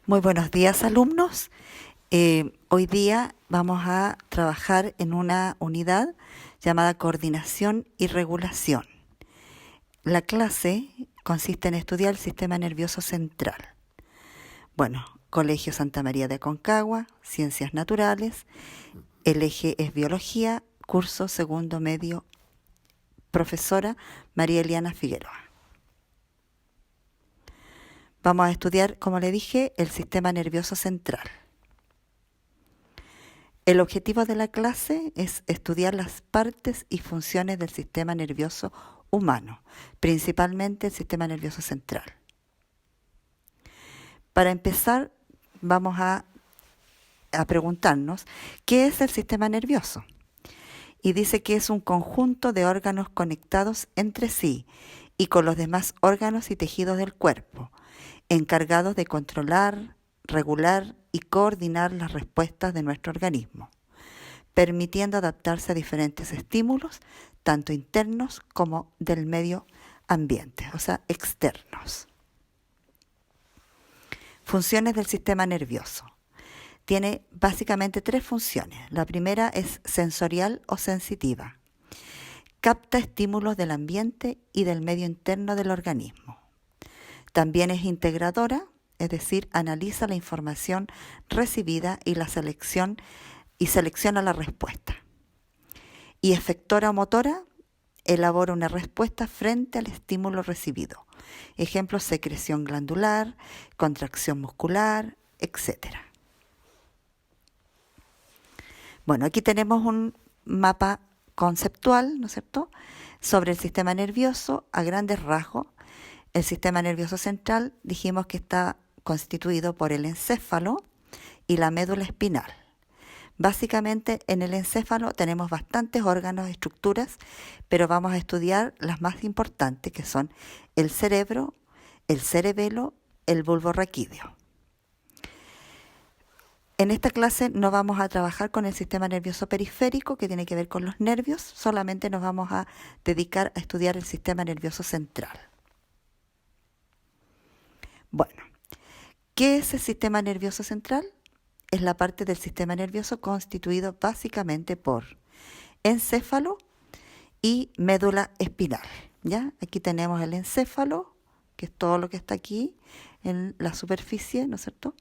Muy buenos días, alumnos. Hoy día vamos a trabajar en una unidad llamada Coordinación y Regulación. La clase consiste en estudiar el sistema nervioso central. Bueno, Colegio Santa María de Aconcagua, Ciencias Naturales, el eje es Biología, curso segundo medio, profesora María Eliana Figueroa. Vamos a estudiar, como le dije, el sistema nervioso central. El objetivo de la clase es estudiar las partes y funciones del sistema nervioso humano, principalmente el sistema nervioso central. Para empezar, vamos a preguntarnos, ¿qué es el sistema nervioso? Y dice que es un conjunto de órganos conectados entre sí y con los demás órganos y tejidos del cuerpo, encargados de controlar, regular y coordinar las respuestas de nuestro organismo, permitiendo adaptarse a diferentes estímulos, tanto internos como del medio ambiente, o sea, externos. Funciones del sistema nervioso. Tiene básicamente tres funciones. La primera es sensorial o sensitiva. Capta estímulos del ambiente y del medio interno del organismo. También es integradora, es decir, analiza la información recibida y selecciona la respuesta. Y efectora o motora, elabora una respuesta frente al estímulo recibido. Ejemplos: secreción glandular, contracción muscular, etc. Bueno, aquí tenemos un mapa conceptual, ¿no es cierto?, sobre el sistema nervioso a grandes rasgos. El sistema nervioso central dijimos que está constituido por el encéfalo y la médula espinal. Básicamente en el encéfalo tenemos bastantes órganos, estructuras, pero vamos a estudiar las más importantes, que son el cerebro, el cerebelo, el bulbo raquídeo. En esta clase no vamos a trabajar con el sistema nervioso periférico, que tiene que ver con los nervios, solamente nos vamos a dedicar a estudiar el sistema nervioso central. Bueno, ¿qué es el sistema nervioso central? Es la parte del sistema nervioso constituido básicamente por encéfalo y médula espinal. ¿Ya? Aquí tenemos el encéfalo, que es todo lo que está aquí en la superficie, ¿no es cierto?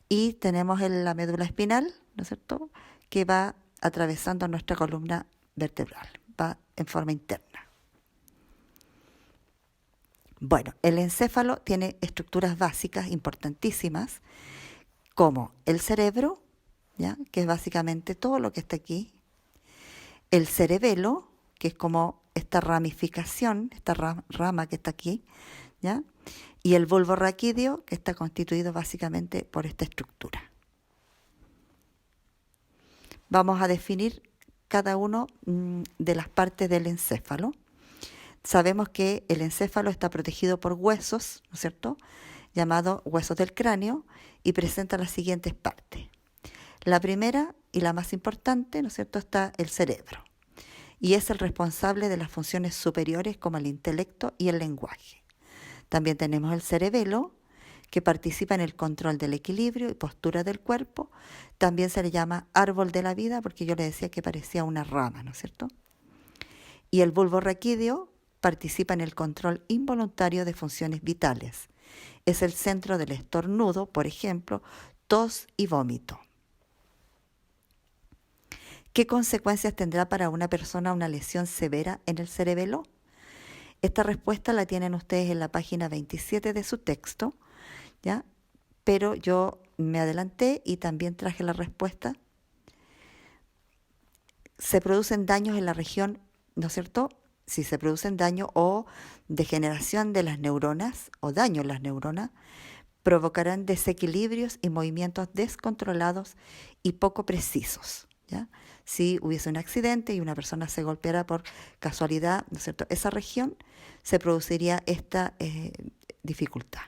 Y tenemos la médula espinal, ¿no es cierto?, que va atravesando nuestra columna vertebral, va en forma interna. Bueno, el encéfalo tiene estructuras básicas importantísimas, como el cerebro, ¿ya?, que es básicamente todo lo que está aquí, el cerebelo, que es como esta ramificación, esta rama que está aquí, ¿ya?, y el bulbo raquídeo, que está constituido básicamente por esta estructura. Vamos a definir cada uno de las partes del encéfalo. Sabemos que el encéfalo está protegido por huesos, ¿no es cierto?, llamados huesos del cráneo, y presenta las siguientes partes. La primera y la más importante, ¿no es cierto?, está el cerebro, y es el responsable de las funciones superiores como el intelecto y el lenguaje. También tenemos el cerebelo, que participa en el control del equilibrio y postura del cuerpo. También se le llama árbol de la vida, porque yo le decía que parecía una rama, ¿no es cierto? Y el bulbo raquídeo participa en el control involuntario de funciones vitales. Es el centro del estornudo, por ejemplo, tos y vómito. ¿Qué consecuencias tendrá para una persona una lesión severa en el cerebelo? Esta respuesta la tienen ustedes en la página 27 de su texto, ¿ya? Pero yo me adelanté y también traje la respuesta. Se producen daños en la región, ¿no es cierto? Si se producen daño o degeneración de las neuronas o daño en las neuronas, provocarán desequilibrios y movimientos descontrolados y poco precisos, ¿ya? Si hubiese un accidente y una persona se golpeara por casualidad, ¿no es cierto?, esa región, se produciría esta dificultad.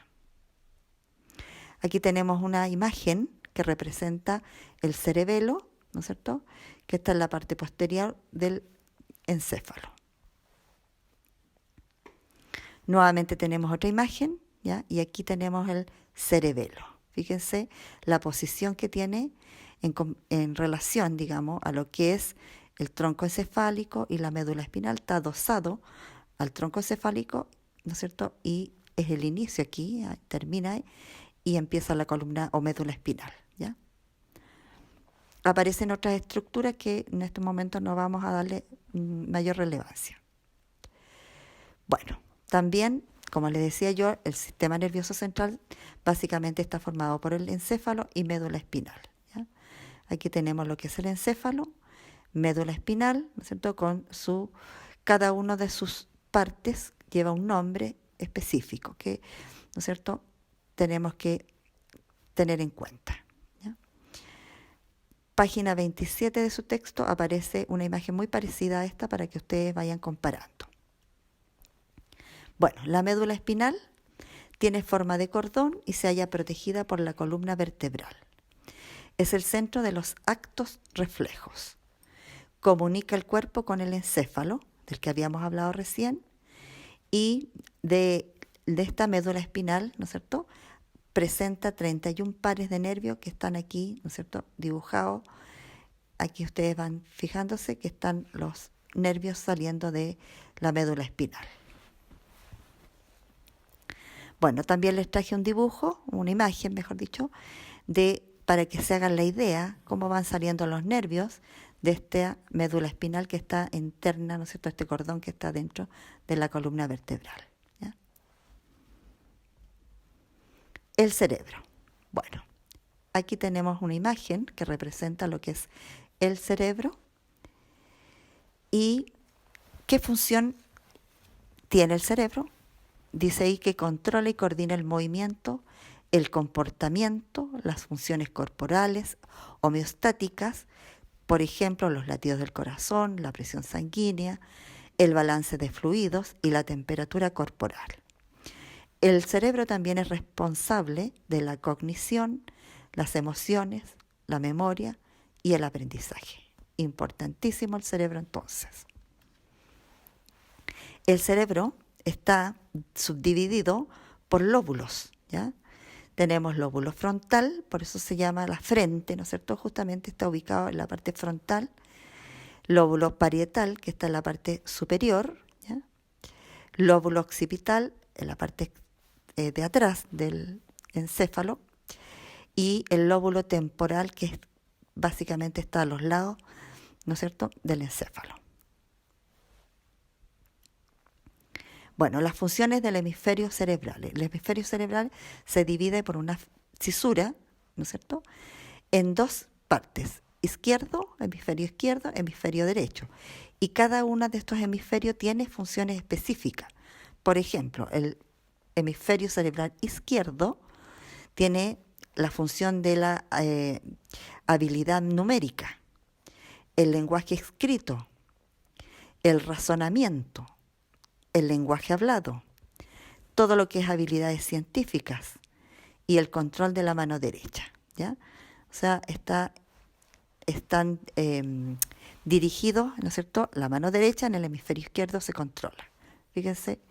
Aquí tenemos una imagen que representa el cerebelo, ¿no es cierto?, que está en la parte posterior del encéfalo. Nuevamente tenemos otra imagen, ¿ya?, y aquí tenemos el cerebelo. Fíjense la posición que tiene en relación, digamos, a lo que es el tronco encefálico y la médula espinal. Está adosado al tronco encefálico, ¿no es cierto? Y es el inicio aquí, termina ahí, y empieza la columna o médula espinal, ¿ya? Aparecen otras estructuras que en este momento no vamos a darle mayor relevancia. Bueno, también, como les decía yo, el sistema nervioso central básicamente está formado por el encéfalo y médula espinal, ¿ya? Aquí tenemos lo que es el encéfalo, médula espinal, ¿no es cierto? Cada uno de sus partes lleva un nombre específico que, ¿no es cierto?, tenemos que tener en cuenta, ¿ya? Página 27 de su texto aparece una imagen muy parecida a esta para que ustedes vayan comparando. Bueno, la médula espinal tiene forma de cordón y se halla protegida por la columna vertebral. Es el centro de los actos reflejos. Comunica el cuerpo con el encéfalo, del que habíamos hablado recién, y de esta médula espinal, ¿no es cierto?, presenta 31 pares de nervios que están aquí, ¿no es cierto?, dibujados. Aquí ustedes van fijándose que están los nervios saliendo de la médula espinal. Bueno, también les traje un dibujo, una imagen, mejor dicho, para que se hagan la idea cómo van saliendo los nervios de esta médula espinal que está interna, ¿no es cierto?, este cordón que está dentro de la columna vertebral, ¿ya? El cerebro. Bueno, aquí tenemos una imagen que representa lo que es el cerebro y qué función tiene el cerebro. Dice ahí que controla y coordina el movimiento, el comportamiento, las funciones corporales, homeostáticas, por ejemplo, los latidos del corazón, la presión sanguínea, el balance de fluidos y la temperatura corporal. El cerebro también es responsable de la cognición, las emociones, la memoria y el aprendizaje. Importantísimo el cerebro entonces. El cerebro está subdividido por lóbulos, ¿ya? Tenemos lóbulo frontal, por eso se llama la frente, ¿no es cierto? Justamente está ubicado en la parte frontal. Lóbulo parietal, que está en la parte superior, ¿ya? Lóbulo occipital, en la parte de atrás del encéfalo. Y el lóbulo temporal, que básicamente está a los lados, ¿no es cierto?, del encéfalo. Bueno, las funciones del hemisferio cerebral. El hemisferio cerebral se divide por una cisura, ¿no es cierto?, en dos partes, hemisferio derecho. Y cada uno de estos hemisferios tiene funciones específicas. Por ejemplo, el hemisferio cerebral izquierdo tiene la función de la habilidad numérica, el lenguaje escrito, el razonamiento, el lenguaje hablado, todo lo que es habilidades científicas y el control de la mano derecha, ¿ya? O sea, están dirigidos, ¿no es cierto? La mano derecha en el hemisferio izquierdo se controla, fíjense.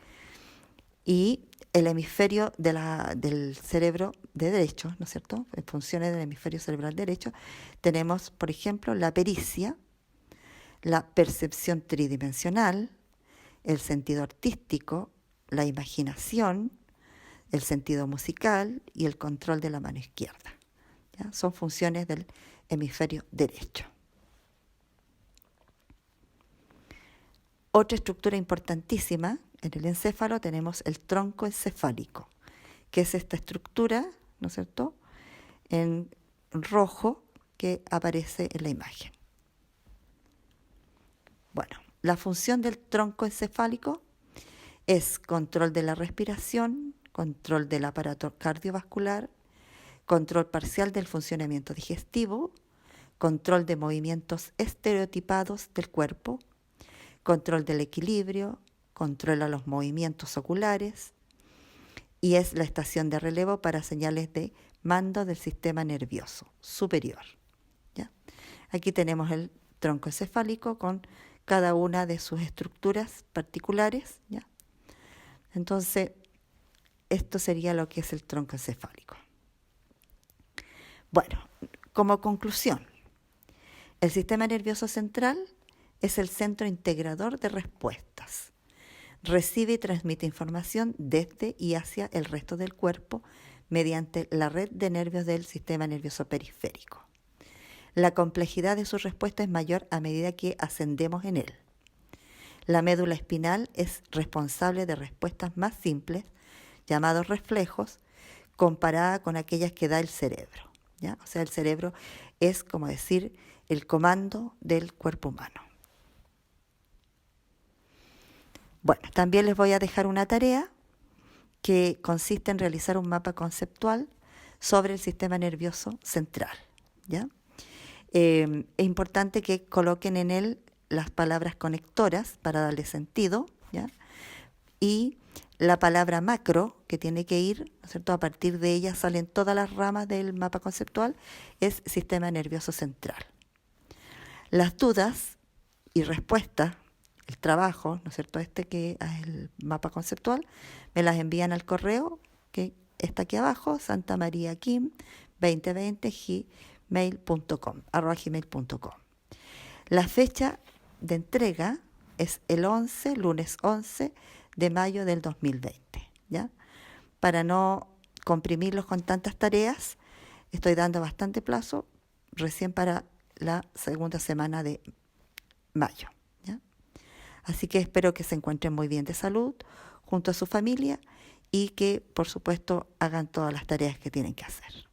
Y el hemisferio del cerebro de derecho, ¿no es cierto?, en funciones del hemisferio cerebral derecho, tenemos, por ejemplo, la pericia, la percepción tridimensional, el sentido artístico, la imaginación, el sentido musical y el control de la mano izquierda, ¿ya? Son funciones del hemisferio derecho. Otra estructura importantísima, en el encéfalo tenemos el tronco encefálico, que es esta estructura, ¿no es cierto?, en rojo que aparece en la imagen. Bueno, la función del tronco encefálico es control de la respiración, control del aparato cardiovascular, control parcial del funcionamiento digestivo, control de movimientos estereotipados del cuerpo, control del equilibrio, controla los movimientos oculares y es la estación de relevo para señales de mando del sistema nervioso superior, ¿ya? Aquí tenemos el tronco encefálico con cada una de sus estructuras particulares, ¿ya? Entonces, esto sería lo que es el tronco encefálico. Bueno, como conclusión, el sistema nervioso central es el centro integrador de respuestas. Recibe y transmite información desde y hacia el resto del cuerpo mediante la red de nervios del sistema nervioso periférico. La complejidad de su respuesta es mayor a medida que ascendemos en él. La médula espinal es responsable de respuestas más simples, llamados reflejos, comparada con aquellas que da el cerebro, ¿ya? O sea, el cerebro es, como decir, el comando del cuerpo humano. Bueno, también les voy a dejar una tarea que consiste en realizar un mapa conceptual sobre el sistema nervioso central, ¿ya? Es importante que coloquen en él las palabras conectoras para darle sentido, ¿ya? Y la palabra macro, que tiene que ir, ¿no es cierto? A partir de ella salen todas las ramas del mapa conceptual, es sistema nervioso central. Las dudas y respuestas, el trabajo, ¿no es cierto? Que es el mapa conceptual, me las envían al correo que está aquí abajo, santamariakim2020 gmail.com. La fecha de entrega es el lunes 11 de mayo del 2020, ¿ya? Para no comprimirlos con tantas tareas, estoy dando bastante plazo recién para la segunda semana de mayo, ¿ya? Así que espero que se encuentren muy bien de salud junto a su familia y que, por supuesto, hagan todas las tareas que tienen que hacer.